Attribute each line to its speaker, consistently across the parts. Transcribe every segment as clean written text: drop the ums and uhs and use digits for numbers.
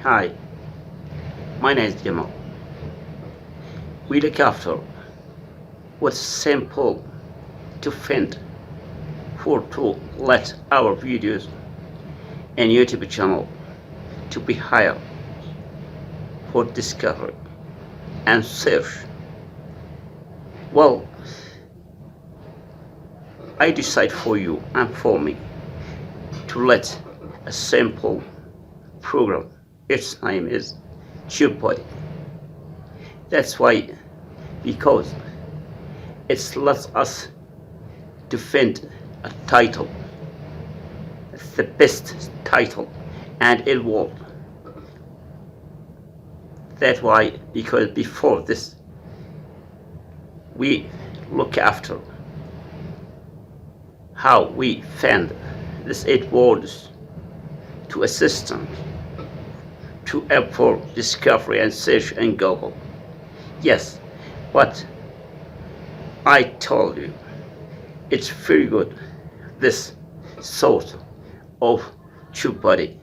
Speaker 1: Hi, my name is Jamal. We look after what's simple to find for to let our videos and YouTube channel to be higher for discovery and search. Well, I decide for you and for me to let a simple program. Its name is TubeBuddy. That's why, because it lets us defend a title. It's the best title and it will. That's why, because before this, we look after how we find these 8 words to assistant to help for discovery and search in Google. Yes, but I told you it's very good, this sort of TubeBuddy,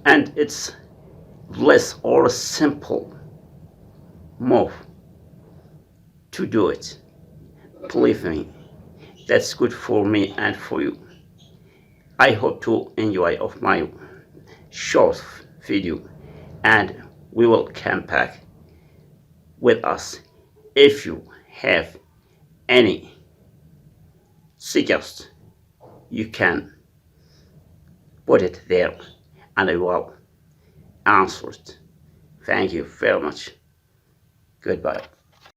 Speaker 1: and it's less or simple move to do it. Believe me, that's good for me and for you. I hope to enjoy of my short video, and we will come back with us. If you have any suggest, you can put it there and I will answer it. Thank you very much. Goodbye.